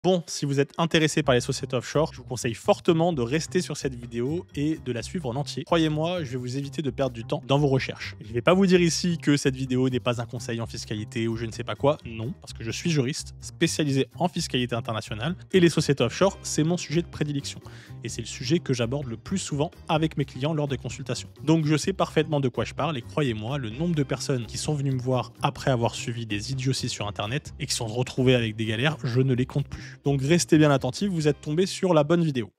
Bon, si vous êtes intéressé par les sociétés offshore, je vous conseille fortement de rester sur cette vidéo et de la suivre en entier. Croyez-moi, je vais vous éviter de perdre du temps dans vos recherches. Je ne vais pas vous dire ici que cette vidéo n'est pas un conseil en fiscalité ou je ne sais pas quoi, non, parce que je suis juriste spécialisé en fiscalité internationale et les sociétés offshore, c'est mon sujet de prédilection. Et c'est le sujet que j'aborde le plus souvent avec mes clients lors des consultations. Donc je sais parfaitement de quoi je parle et croyez-moi, le nombre de personnes qui sont venues me voir après avoir suivi des idioties sur internet et qui sont retrouvées avec des galères, je ne les compte plus. Donc restez bien attentifs, vous êtes tombé sur la bonne vidéo.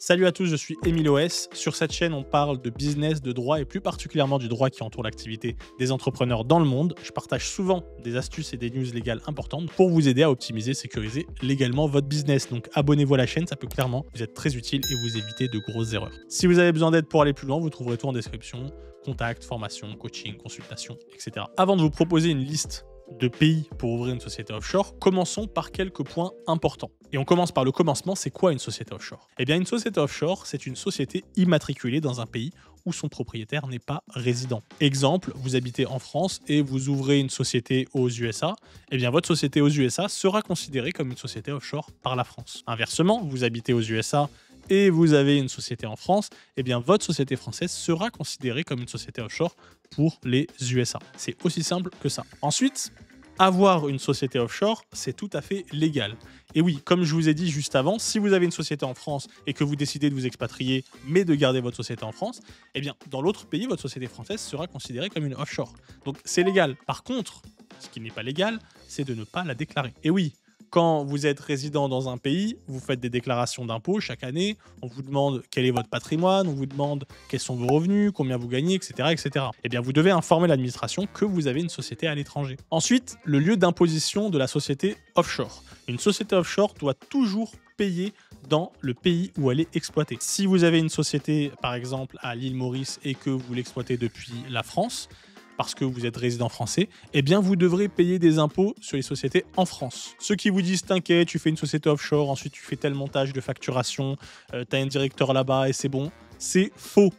Salut à tous, je suis Emile OS. Sur cette chaîne, on parle de business, de droit et plus particulièrement du droit qui entoure l'activité des entrepreneurs dans le monde. Je partage souvent des astuces et des news légales importantes pour vous aider à optimiser, sécuriser légalement votre business. Donc abonnez-vous à la chaîne, ça peut clairement vous être très utile et vous éviter de grosses erreurs. Si vous avez besoin d'aide pour aller plus loin, vous trouverez tout en description. Contact, formation, coaching, consultation, etc. Avant de vous proposer une liste de pays pour ouvrir une société offshore, commençons par quelques points importants. Et on commence par le commencement, c'est quoi une société offshore? Eh bien, une société offshore, c'est une société immatriculée dans un pays où son propriétaire n'est pas résident. Exemple, vous habitez en France et vous ouvrez une société aux USA, eh bien votre société aux USA sera considérée comme une société offshore par la France. Inversement, vous habitez aux USA et vous avez une société en France, eh bien votre société française sera considérée comme une société offshore pour les USA. C'est aussi simple que ça. Ensuite, avoir une société offshore, c'est tout à fait légal. Et oui, comme je vous ai dit juste avant, si vous avez une société en France et que vous décidez de vous expatrier, mais de garder votre société en France, eh bien dans l'autre pays, votre société française sera considérée comme une offshore. Donc c'est légal. Par contre, ce qui n'est pas légal, c'est de ne pas la déclarer. Et oui, quand vous êtes résident dans un pays, vous faites des déclarations d'impôts chaque année, on vous demande quel est votre patrimoine, on vous demande quels sont vos revenus, combien vous gagnez, etc. etc. Eh bien, vous devez informer l'administration que vous avez une société à l'étranger. Ensuite, le lieu d'imposition de la société offshore. Une société offshore doit toujours payer dans le pays où elle est exploitée. Si vous avez une société, par exemple, à l'île Maurice et que vous l'exploitez depuis la France, parce que vous êtes résident français, eh bien vous devrez payer des impôts sur les sociétés en France. Ceux qui vous disent t'inquiète, tu fais une société offshore, ensuite tu fais tel montage de facturation, t'as un directeur là-bas et c'est bon, c'est faux,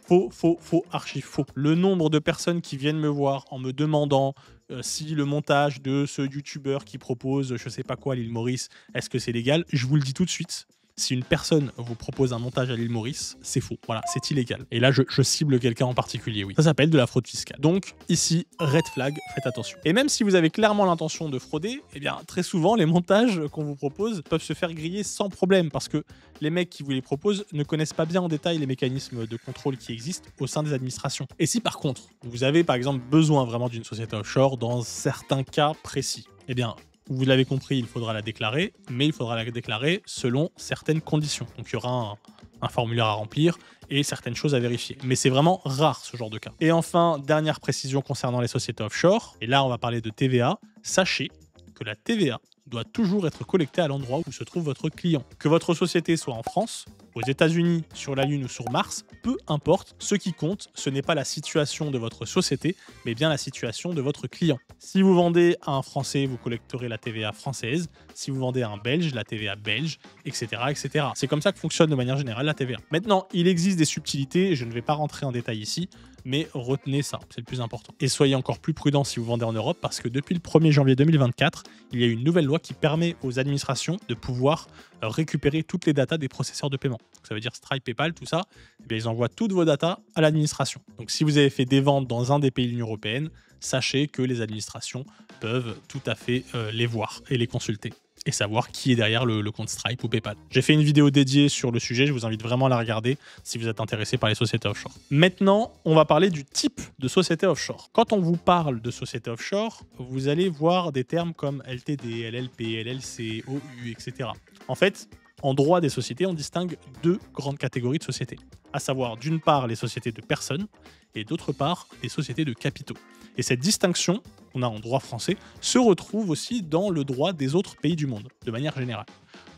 archi faux. Le nombre de personnes qui viennent me voir en me demandant si le montage de ce youtubeur qui propose je sais pas quoi à l'île Maurice, est-ce que c'est légal? Je vous le dis tout de suite. Si une personne vous propose un montage à l'île Maurice, c'est faux. Voilà, c'est illégal. Et là, je cible quelqu'un en particulier, oui. Ça s'appelle de la fraude fiscale. Donc, ici, red flag, faites attention. Et même si vous avez clairement l'intention de frauder, eh bien, très souvent, les montages qu'on vous propose peuvent se faire griller sans problème parce que les mecs qui vous les proposent ne connaissent pas bien en détail les mécanismes de contrôle qui existent au sein des administrations. Et si, par contre, vous avez, par exemple, besoin vraiment d'une société offshore dans certains cas précis, eh bien, vous l'avez compris, il faudra la déclarer, mais il faudra la déclarer selon certaines conditions. Donc il y aura un formulaire à remplir et certaines choses à vérifier. Mais c'est vraiment rare ce genre de cas. Et enfin, dernière précision concernant les sociétés offshore, et là on va parler de TVA, sachez que la TVA doit toujours être collectée à l'endroit où se trouve votre client. Que votre société soit en France, aux États-Unis, sur la Lune ou sur Mars, peu importe, ce qui compte, ce n'est pas la situation de votre société, mais bien la situation de votre client. Si vous vendez à un Français, vous collecterez la TVA française. Si vous vendez à un Belge, la TVA belge, etc. etc. C'est comme ça que fonctionne de manière générale la TVA. Maintenant, il existe des subtilités, je ne vais pas rentrer en détail ici, mais retenez ça, c'est le plus important. Et soyez encore plus prudent si vous vendez en Europe, parce que depuis le 1er janvier 2024, il y a une nouvelle loi qui permet aux administrations de pouvoir récupérer toutes les datas des processeurs de paiement. Donc, ça veut dire Stripe, PayPal, tout ça, eh bien, ils envoient toutes vos datas à l'administration. Donc si vous avez fait des ventes dans un des pays de l'Union européenne, sachez que les administrations peuvent tout à fait les voir et les consulter et savoir qui est derrière le compte Stripe ou PayPal. J'ai fait une vidéo dédiée sur le sujet, je vous invite vraiment à la regarder si vous êtes intéressé par les sociétés offshore. Maintenant, on va parler du type de société offshore. Quand on vous parle de société offshore, vous allez voir des termes comme LTD, LLP, LLC, OU, etc. En fait, en droit des sociétés, on distingue deux grandes catégories de sociétés, à savoir d'une part les sociétés de personnes et d'autre part les sociétés de capitaux. Et cette distinction qu'on a en droit français se retrouve aussi dans le droit des autres pays du monde, de manière générale.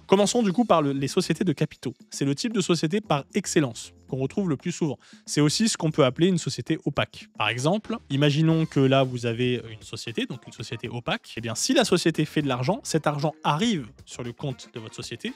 Commençons du coup par les sociétés de capitaux. C'est le type de société par excellence qu'on retrouve le plus souvent. C'est aussi ce qu'on peut appeler une société opaque. Par exemple, imaginons que là vous avez une société, donc une société opaque. Eh bien, si la société fait de l'argent, cet argent arrive sur le compte de votre société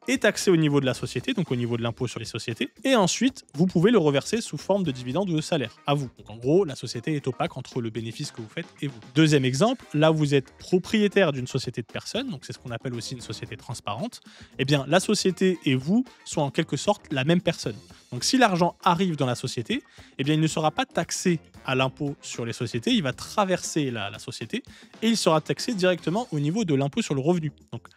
est taxé au niveau de la société, donc au niveau de l'impôt sur les sociétés, et ensuite, vous pouvez le reverser sous forme de dividende ou de salaire, à vous. Donc en gros, la société est opaque entre le bénéfice que vous faites et vous. Deuxième exemple, là vous êtes propriétaire d'une société de personnes, donc c'est ce qu'on appelle aussi une société transparente, eh bien la société et vous sont en quelque sorte la même personne. Donc si l'argent arrive dans la société, eh bien il ne sera pas taxé à l'impôt sur les sociétés, il va traverser la société et il sera taxé directement au niveau de l'impôt sur le revenu. Donc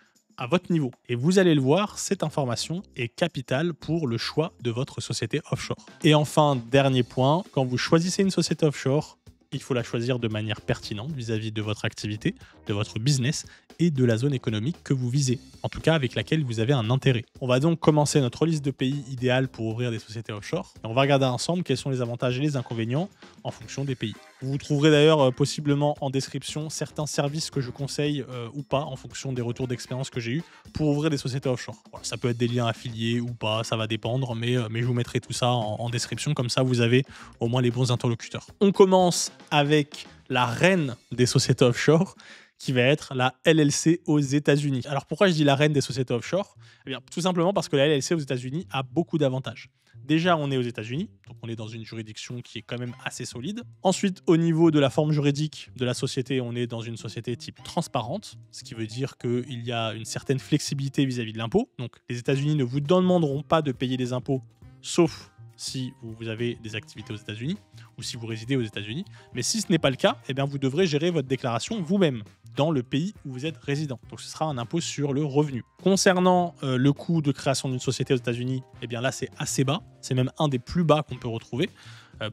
à votre niveau. Et vous allez le voir, cette information est capitale pour le choix de votre société offshore. Et enfin, dernier point, quand vous choisissez une société offshore, il faut la choisir de manière pertinente vis-à-vis de votre activité, de votre business et de la zone économique que vous visez, en tout cas avec laquelle vous avez un intérêt. On va donc commencer notre liste de pays idéal pour ouvrir des sociétés offshore. Et on va regarder ensemble quels sont les avantages et les inconvénients en fonction des pays. Vous trouverez d'ailleurs possiblement en description certains services que je conseille ou pas en fonction des retours d'expérience que j'ai eu pour ouvrir des sociétés offshore. Voilà, ça peut être des liens affiliés ou pas, ça va dépendre, mais je vous mettrai tout ça en description, comme ça vous avez au moins les bons interlocuteurs. On commence avec la reine des sociétés offshore, qui va être la LLC aux États-Unis. Alors pourquoi je dis la reine des sociétés offshore ? Eh bien, tout simplement parce que la LLC aux États-Unis a beaucoup d'avantages. Déjà, on est aux États-Unis, donc on est dans une juridiction qui est quand même assez solide. Ensuite, au niveau de la forme juridique de la société, on est dans une société type transparente, ce qui veut dire qu'il y a une certaine flexibilité vis-à-vis de l'impôt. Donc les États-Unis ne vous demanderont pas de payer des impôts, sauf si vous avez des activités aux États-Unis ou si vous résidez aux États-Unis. Mais si ce n'est pas le cas, eh bien vous devrez gérer votre déclaration vous-même dans le pays où vous êtes résident. Donc ce sera un impôt sur le revenu. Concernant le coût de création d'une société aux États-Unis, eh bien là c'est assez bas. C'est même un des plus bas qu'on peut retrouver.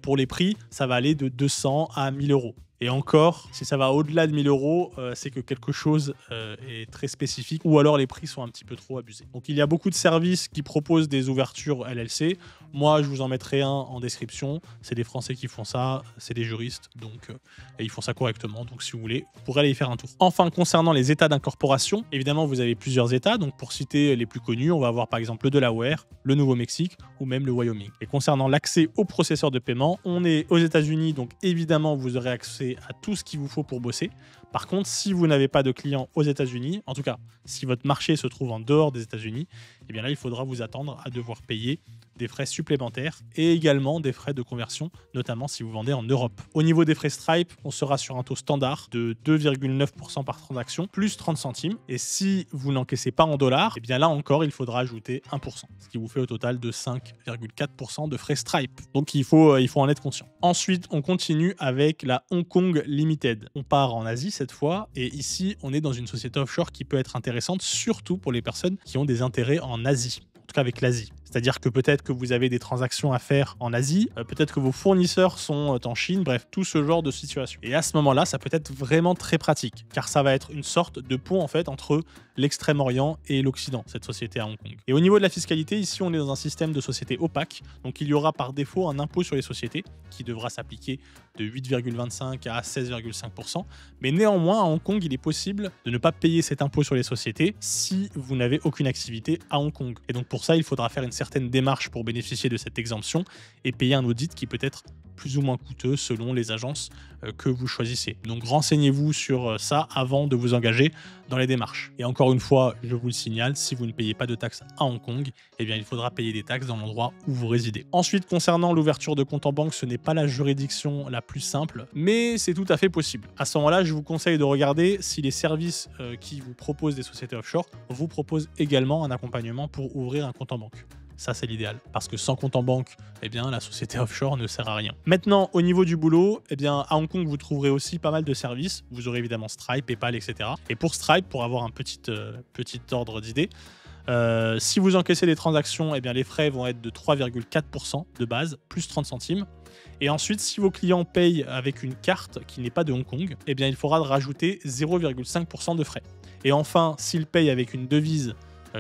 Pour les prix, ça va aller de 200 à 1000 euros. Et encore, si ça va au-delà de 1000 euros, c'est que quelque chose est très spécifique ou alors les prix sont un petit peu trop abusés. Donc il y a beaucoup de services qui proposent des ouvertures LLC. Moi, je vous en mettrai un en description. C'est des Français qui font ça, c'est des juristes, donc et ils font ça correctement. Donc si vous voulez, vous pourrez aller y faire un tour. Enfin, concernant les états d'incorporation, évidemment, vous avez plusieurs états. Donc pour citer les plus connus, on va avoir par exemple le Delaware, le Nouveau-Mexique ou même le Wyoming. Et concernant l'accès au processeur de paiement, on est aux États-Unis, donc évidemment, vous aurez accès à tout ce qu'il vous faut pour bosser. Par contre, si vous n'avez pas de clients aux États-Unis, en tout cas, si votre marché se trouve en dehors des États-Unis, eh bien là, il faudra vous attendre à devoir payer des frais supplémentaires et également des frais de conversion, notamment si vous vendez en Europe. Au niveau des frais Stripe, on sera sur un taux standard de 2,9% par transaction, plus 30 centimes. Et si vous n'encaissez pas en dollars, eh bien là encore, il faudra ajouter 1%, ce qui vous fait au total de 5,4% de frais Stripe. Donc il faut en être conscient. Ensuite, on continue avec la Hong Kong Limited. On part en Asie cette fois, et ici, on est dans une société offshore qui peut être intéressante, surtout pour les personnes qui ont des intérêts en Asie, en tout cas avec l'Asie. C'est-à-dire que peut-être que vous avez des transactions à faire en Asie, peut-être que vos fournisseurs sont en Chine, bref, tout ce genre de situation. Et à ce moment-là, ça peut être vraiment très pratique, car ça va être une sorte de pont en fait entre l'Extrême-Orient et l'Occident, cette société à Hong Kong. Et au niveau de la fiscalité, ici, on est dans un système de société opaque, donc il y aura par défaut un impôt sur les sociétés qui devra s'appliquer de 8,25 à 16,5%. Mais néanmoins, à Hong Kong, il est possible de ne pas payer cet impôt sur les sociétés si vous n'avez aucune activité à Hong Kong. Et donc pour ça, il faudra faire une certaine démarche pour bénéficier de cette exemption et payer un audit qui peut être plus ou moins coûteux selon les agences que vous choisissez. Donc renseignez-vous sur ça avant de vous engager dans les démarches. Et encore une fois, je vous le signale, si vous ne payez pas de taxes à Hong Kong, eh bien il faudra payer des taxes dans l'endroit où vous résidez. Ensuite, concernant l'ouverture de compte en banque, ce n'est pas la juridiction la plus simple, mais c'est tout à fait possible. À ce moment-là, je vous conseille de regarder si les services qui vous proposent des sociétés offshore vous proposent également un accompagnement pour ouvrir un compte en banque. Ça, c'est l'idéal. Parce que sans compte en banque, eh bien, la société offshore ne sert à rien. Maintenant, au niveau du boulot, eh bien, à Hong Kong, vous trouverez aussi pas mal de services. Vous aurez évidemment Stripe, PayPal, etc. Et pour Stripe, pour avoir un petit ordre d'idée, si vous encaissez des transactions, eh bien, les frais vont être de 3,4% de base, plus 30 centimes. Et ensuite, si vos clients payent avec une carte qui n'est pas de Hong Kong, eh bien, il faudra rajouter 0,5% de frais. Et enfin, s'ils payent avec une devise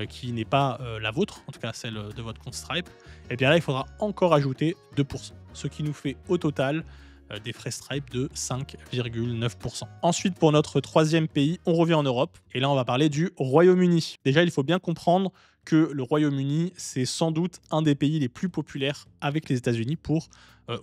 qui n'est pas la vôtre, en tout cas celle de votre compte Stripe, et bien là il faudra encore ajouter 2%, ce qui nous fait au total des frais Stripe de 5,9%. Ensuite, pour notre troisième pays, on revient en Europe, et là on va parler du Royaume-Uni. Déjà, il faut bien comprendre que le Royaume-Uni, c'est sans doute un des pays les plus populaires avec les États-Unis pour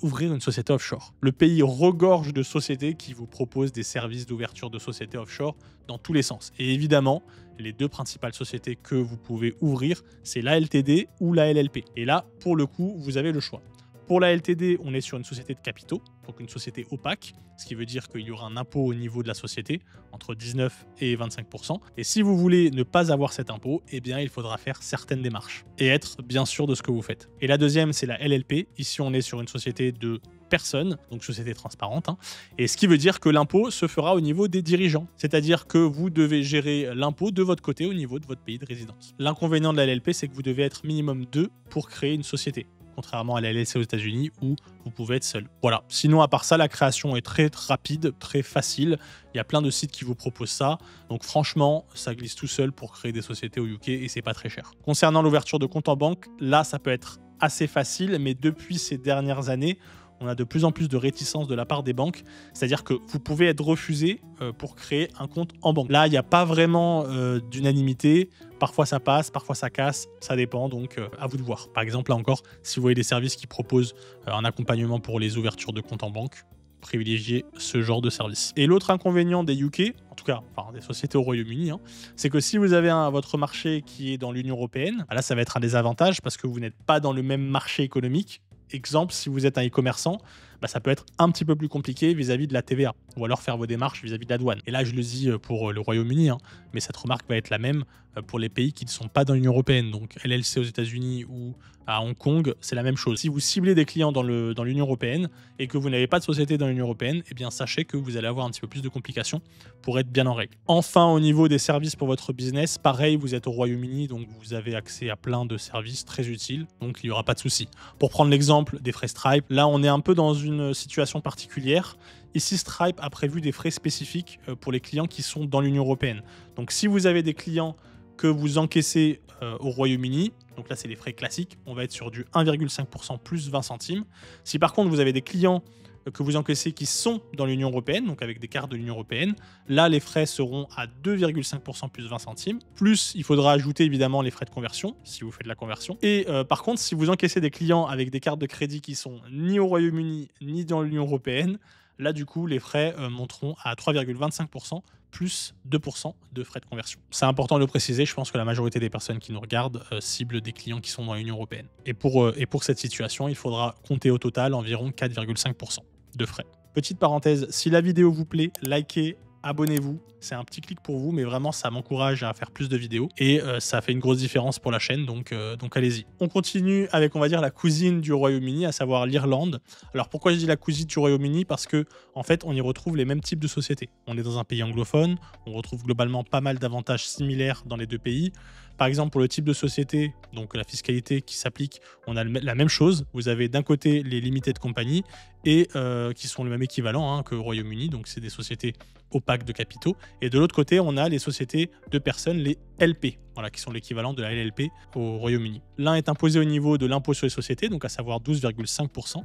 ouvrir une société offshore. Le pays regorge de sociétés qui vous proposent des services d'ouverture de sociétés offshore dans tous les sens. Et évidemment, les deux principales sociétés que vous pouvez ouvrir, c'est la LTD ou la LLP. Et là, pour le coup, vous avez le choix. Pour la LTD, on est sur une société de capitaux, donc une société opaque, ce qui veut dire qu'il y aura un impôt au niveau de la société, entre 19 et 25%. Et si vous voulez ne pas avoir cet impôt, eh bien, il faudra faire certaines démarches et être bien sûr de ce que vous faites. Et la deuxième, c'est la LLP. Ici, on est sur une société de personnes, donc société transparente, hein. Et ce qui veut dire que l'impôt se fera au niveau des dirigeants. C'est-à-dire que vous devez gérer l'impôt de votre côté au niveau de votre pays de résidence. L'inconvénient de la LLP, c'est que vous devez être minimum 2 pour créer une société, contrairement à la LLC aux États-Unis où vous pouvez être seul. Voilà. Sinon, à part ça, la création est très rapide, très facile. Il y a plein de sites qui vous proposent ça. Donc franchement, ça glisse tout seul pour créer des sociétés au UK et c'est pas très cher. Concernant l'ouverture de compte en banque, là, ça peut être assez facile, mais depuis ces dernières années, on a de plus en plus de réticence de la part des banques. C'est-à-dire que vous pouvez être refusé pour créer un compte en banque. Là, il n'y a pas vraiment d'unanimité. Parfois, ça passe, parfois, ça casse. Ça dépend, donc à vous de voir. Par exemple, là encore, si vous voyez des services qui proposent un accompagnement pour les ouvertures de compte en banque, privilégiez ce genre de service. Et l'autre inconvénient des UK, en tout cas des sociétés au Royaume-Uni, hein, c'est que si vous avez votre marché qui est dans l'Union européenne, là, ça va être un désavantage parce que vous n'êtes pas dans le même marché économique. Exemple, si vous êtes un e-commerçant, ça peut être un petit peu plus compliqué vis-à-vis de la TVA ou alors faire vos démarches vis-à-vis de la douane. Et là, je le dis pour le Royaume-Uni, hein, mais cette remarque va être la même pour les pays qui ne sont pas dans l'Union européenne. Donc LLC aux États-Unis ou à Hong Kong, c'est la même chose. Si vous ciblez des clients dans l'Union européenne et que vous n'avez pas de société dans l'Union européenne, eh bien sachez que vous allez avoir un petit peu plus de complications pour être bien en règle. Enfin, au niveau des services pour votre business, pareil, vous êtes au Royaume-Uni, donc vous avez accès à plein de services très utiles, donc il n'y aura pas de souci. Pour prendre l'exemple des frais Stripe, là on est un peu dans une situation particulière. Ici, Stripe a prévu des frais spécifiques pour les clients qui sont dans l'Union européenne. Donc si vous avez des clients que vous encaissez au Royaume-Uni, donc là c'est les frais classiques, on va être sur du 1,5% plus 20 centimes. Si par contre vous avez des clients que vous encaissez qui sont dans l'Union européenne, donc avec des cartes de l'Union européenne, là les frais seront à 2,5% plus 20 centimes. Plus il faudra ajouter évidemment les frais de conversion, si vous faites de la conversion. Et par contre, si vous encaissez des clients avec des cartes de crédit qui sont ni au Royaume-Uni ni dans l'Union européenne, là du coup les frais monteront à 3,25% plus 2% de frais de conversion. C'est important de le préciser, je pense que la majorité des personnes qui nous regardent ciblent des clients qui sont dans l'Union européenne. Et pour cette situation, il faudra compter au total environ 4,5% de frais. Petite parenthèse, si la vidéo vous plaît, likez, abonnez-vous. C'est un petit clic pour vous, mais vraiment, ça m'encourage à faire plus de vidéos. Et ça fait une grosse différence pour la chaîne, donc allez-y. On continue avec, on va dire, la cousine du Royaume-Uni, à savoir l'Irlande. Alors, pourquoi je dis la cousine du Royaume-Uni? Parce que, en fait, on y retrouve les mêmes types de sociétés. On est dans un pays anglophone, on retrouve globalement pas mal d'avantages similaires dans les deux pays. Par exemple, pour le type de société, donc la fiscalité qui s'applique, on a la même chose. Vous avez d'un côté les limited company et qui sont le même équivalent que au Royaume-Uni, donc c'est des sociétés opaques de capitaux. Et de l'autre côté, on a les sociétés de personnes, les LP, voilà, qui sont l'équivalent de la LLP au Royaume-Uni. L'un est imposé au niveau de l'impôt sur les sociétés, donc à savoir 12,5%,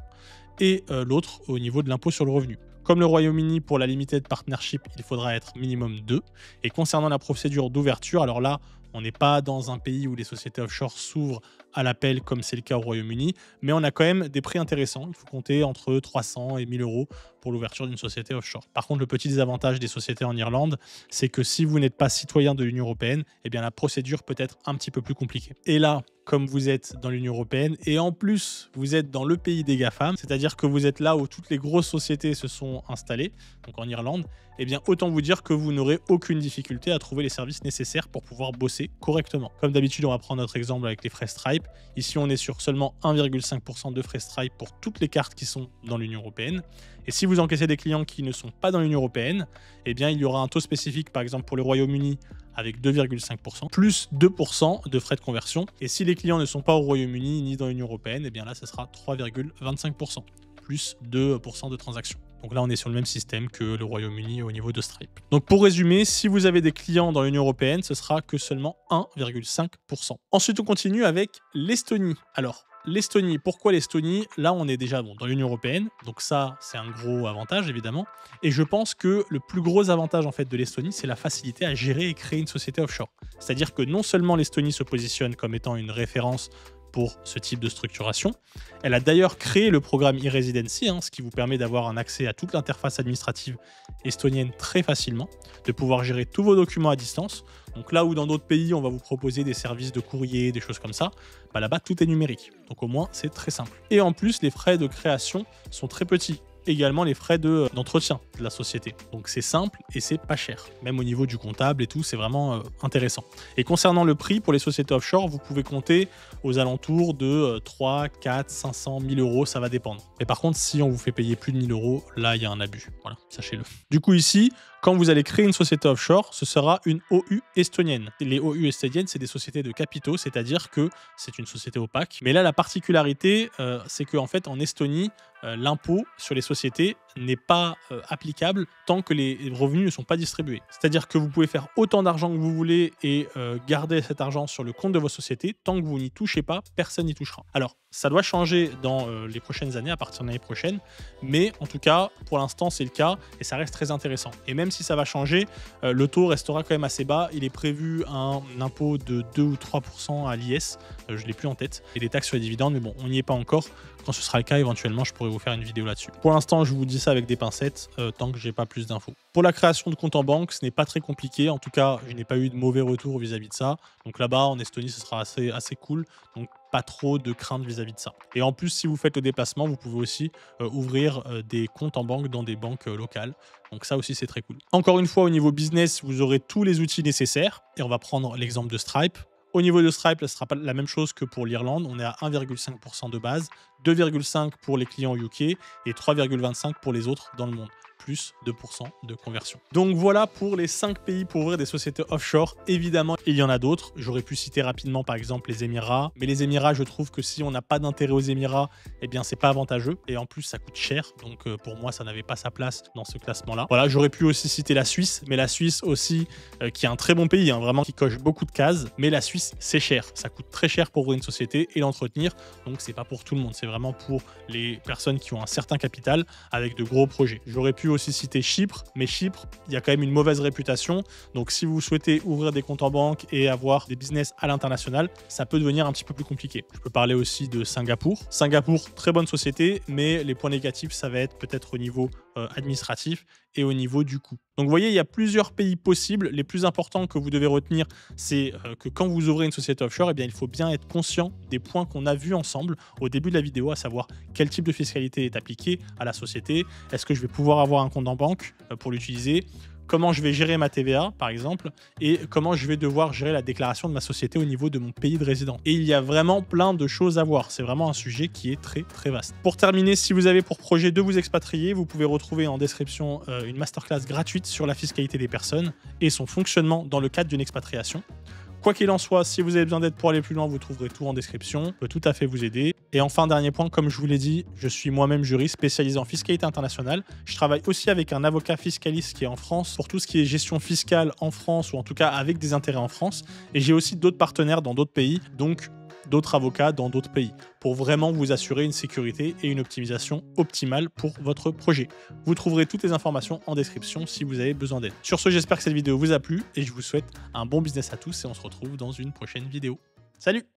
et l'autre au niveau de l'impôt sur le revenu. Comme le Royaume-Uni, pour la limited partnership, il faudra être minimum 2. Et concernant la procédure d'ouverture, alors là, on n'est pas dans un pays où les sociétés offshore s'ouvrent à l'appel comme c'est le cas au Royaume-Uni, mais on a quand même des prix intéressants. Il faut compter entre 300 et 1000 euros pour l'ouverture d'une société offshore. Par contre, le petit désavantage des sociétés en Irlande, c'est que si vous n'êtes pas citoyen de l'Union européenne, eh bien la procédure peut être un petit peu plus compliquée. Et là, comme vous êtes dans l'Union européenne et en plus vous êtes dans le pays des GAFAM, c'est-à-dire que vous êtes là où toutes les grosses sociétés se sont installées, donc en Irlande, eh bien autant vous dire que vous n'aurez aucune difficulté à trouver les services nécessaires pour pouvoir bosser correctement. Comme d'habitude, on va prendre notre exemple avec les frais Stripe. Ici, on est sur seulement 1,5% de frais Stripe pour toutes les cartes qui sont dans l'Union européenne. Et si vous encaissez des clients qui ne sont pas dans l'Union européenne, eh bien il y aura un taux spécifique, par exemple pour le Royaume-Uni, avec 2,5%, plus 2% de frais de conversion. Et si les clients ne sont pas au Royaume-Uni ni dans l'Union européenne, eh bien là, ça sera 3,25%, plus 2% de transactions. Donc là, on est sur le même système que le Royaume-Uni au niveau de Stripe. Donc pour résumer, si vous avez des clients dans l'Union européenne, ce sera que seulement 1,5%. Ensuite, on continue avec l'Estonie. Alors, l'Estonie. Pourquoi l'Estonie? Là, on est déjà dans l'Union européenne, donc ça, c'est un gros avantage, évidemment. Et je pense que le plus gros avantage en fait de l'Estonie, c'est la facilité à gérer et créer une société offshore. C'est-à-dire que non seulement l'Estonie se positionne comme étant une référence pour ce type de structuration. Elle a d'ailleurs créé le programme e-Residency, ce qui vous permet d'avoir un accès à toute l'interface administrative estonienne très facilement, de pouvoir gérer tous vos documents à distance. Donc là où dans d'autres pays, on va vous proposer des services de courrier, des choses comme ça, là-bas, tout est numérique. Donc au moins, c'est très simple. Et en plus, les frais de création sont très petits. Également les frais d'entretien de la société. Donc c'est simple et c'est pas cher. Même au niveau du comptable et tout, c'est vraiment intéressant. Et concernant le prix pour les sociétés offshore, vous pouvez compter aux alentours de 3, 4, 500, 1000 euros, ça va dépendre. Mais par contre, si on vous fait payer plus de 1000 euros, là, il y a un abus. Voilà, sachez-le. Du coup, ici, quand vous allez créer une société offshore, ce sera une OU estonienne. Les OU estoniennes, c'est des sociétés de capitaux, c'est-à-dire que c'est une société opaque. Mais là, la particularité, c'est qu'en fait, en Estonie, l'impôt sur les sociétés n'est pas applicable tant que les revenus ne sont pas distribués. C'est-à-dire que vous pouvez faire autant d'argent que vous voulez et garder cet argent sur le compte de vos sociétés. Tant que vous n'y touchez pas, personne n'y touchera. Alors, ça doit changer dans les prochaines années, à partir de l'année prochaine. Mais en tout cas, pour l'instant, c'est le cas et ça reste très intéressant. Et même si ça va changer, le taux restera quand même assez bas. Il est prévu un impôt de 2 ou 3% à l'IS. Je ne l'ai plus en tête. Et des taxes sur les dividendes, mais bon, on n'y est pas encore. Quand ce sera le cas, éventuellement, je pourrai vous faire une vidéo là-dessus. Pour l'instant, je vous dis ça avec des pincettes, tant que j'ai pas plus d'infos. Pour la création de compte en banque, ce n'est pas très compliqué. En tout cas, je n'ai pas eu de mauvais retours vis-à-vis de ça. Donc là-bas, en Estonie, ce sera assez cool. Donc pas trop de crainte vis-à-vis de ça. Et en plus, si vous faites le déplacement, vous pouvez aussi ouvrir des comptes en banque dans des banques locales. Donc ça aussi, c'est très cool. Encore une fois, au niveau business, vous aurez tous les outils nécessaires. Et on va prendre l'exemple de Stripe. Au niveau de Stripe, ce ne sera pas la même chose que pour l'Irlande. On est à 1,5% de base, 2,5% pour les clients UK et 3,25% pour les autres dans le monde. Plus 2% de conversion. Donc voilà pour les 5 pays pour ouvrir des sociétés offshore. Évidemment, il y en a d'autres. J'aurais pu citer rapidement par exemple les Émirats. Mais les Émirats, je trouve que si on n'a pas d'intérêt aux Émirats, eh bien c'est pas avantageux. Et en plus, ça coûte cher. Donc pour moi, ça n'avait pas sa place dans ce classement-là. Voilà, j'aurais pu aussi citer la Suisse. Mais la Suisse aussi, qui est un très bon pays, vraiment qui coche beaucoup de cases. Mais la Suisse, c'est cher. Ça coûte très cher pour ouvrir une société et l'entretenir. Donc c'est pas pour tout le monde. C'est vraiment pour les personnes qui ont un certain capital avec de gros projets. J'aurais pu aussi citer Chypre, mais Chypre, il y a quand même une mauvaise réputation. Donc si vous souhaitez ouvrir des comptes en banque et avoir des business à l'international, ça peut devenir un petit peu plus compliqué. Je peux parler aussi de Singapour. Singapour, très bonne société, mais les points négatifs, ça va être peut-être au niveau administratif et au niveau du coût. Donc vous voyez, il y a plusieurs pays possibles. Les plus importants que vous devez retenir, c'est que quand vous ouvrez une société offshore, eh bien, il faut bien être conscient des points qu'on a vus ensemble au début de la vidéo, à savoir quel type de fiscalité est appliqué à la société, est-ce que je vais pouvoir avoir un compte en banque pour l'utiliser, comment je vais gérer ma TVA, par exemple, et comment je vais devoir gérer la déclaration de ma société au niveau de mon pays de résidence. Et il y a vraiment plein de choses à voir. C'est vraiment un sujet qui est très, très vaste. Pour terminer, si vous avez pour projet de vous expatrier, vous pouvez retrouver en description une masterclass gratuite sur la fiscalité des personnes et son fonctionnement dans le cadre d'une expatriation. Quoi qu'il en soit, si vous avez besoin d'aide pour aller plus loin, vous trouverez tout en description. Je peux tout à fait vous aider. Et enfin, dernier point, comme je vous l'ai dit, je suis moi-même juriste spécialisé en fiscalité internationale. Je travaille aussi avec un avocat fiscaliste qui est en France pour tout ce qui est gestion fiscale en France ou en tout cas avec des intérêts en France. Et j'ai aussi d'autres partenaires dans d'autres pays, donc d'autres avocats dans d'autres pays, pour vraiment vous assurer une sécurité et une optimisation optimale pour votre projet. Vous trouverez toutes les informations en description si vous avez besoin d'aide. Sur ce, j'espère que cette vidéo vous a plu et je vous souhaite un bon business à tous et on se retrouve dans une prochaine vidéo. Salut!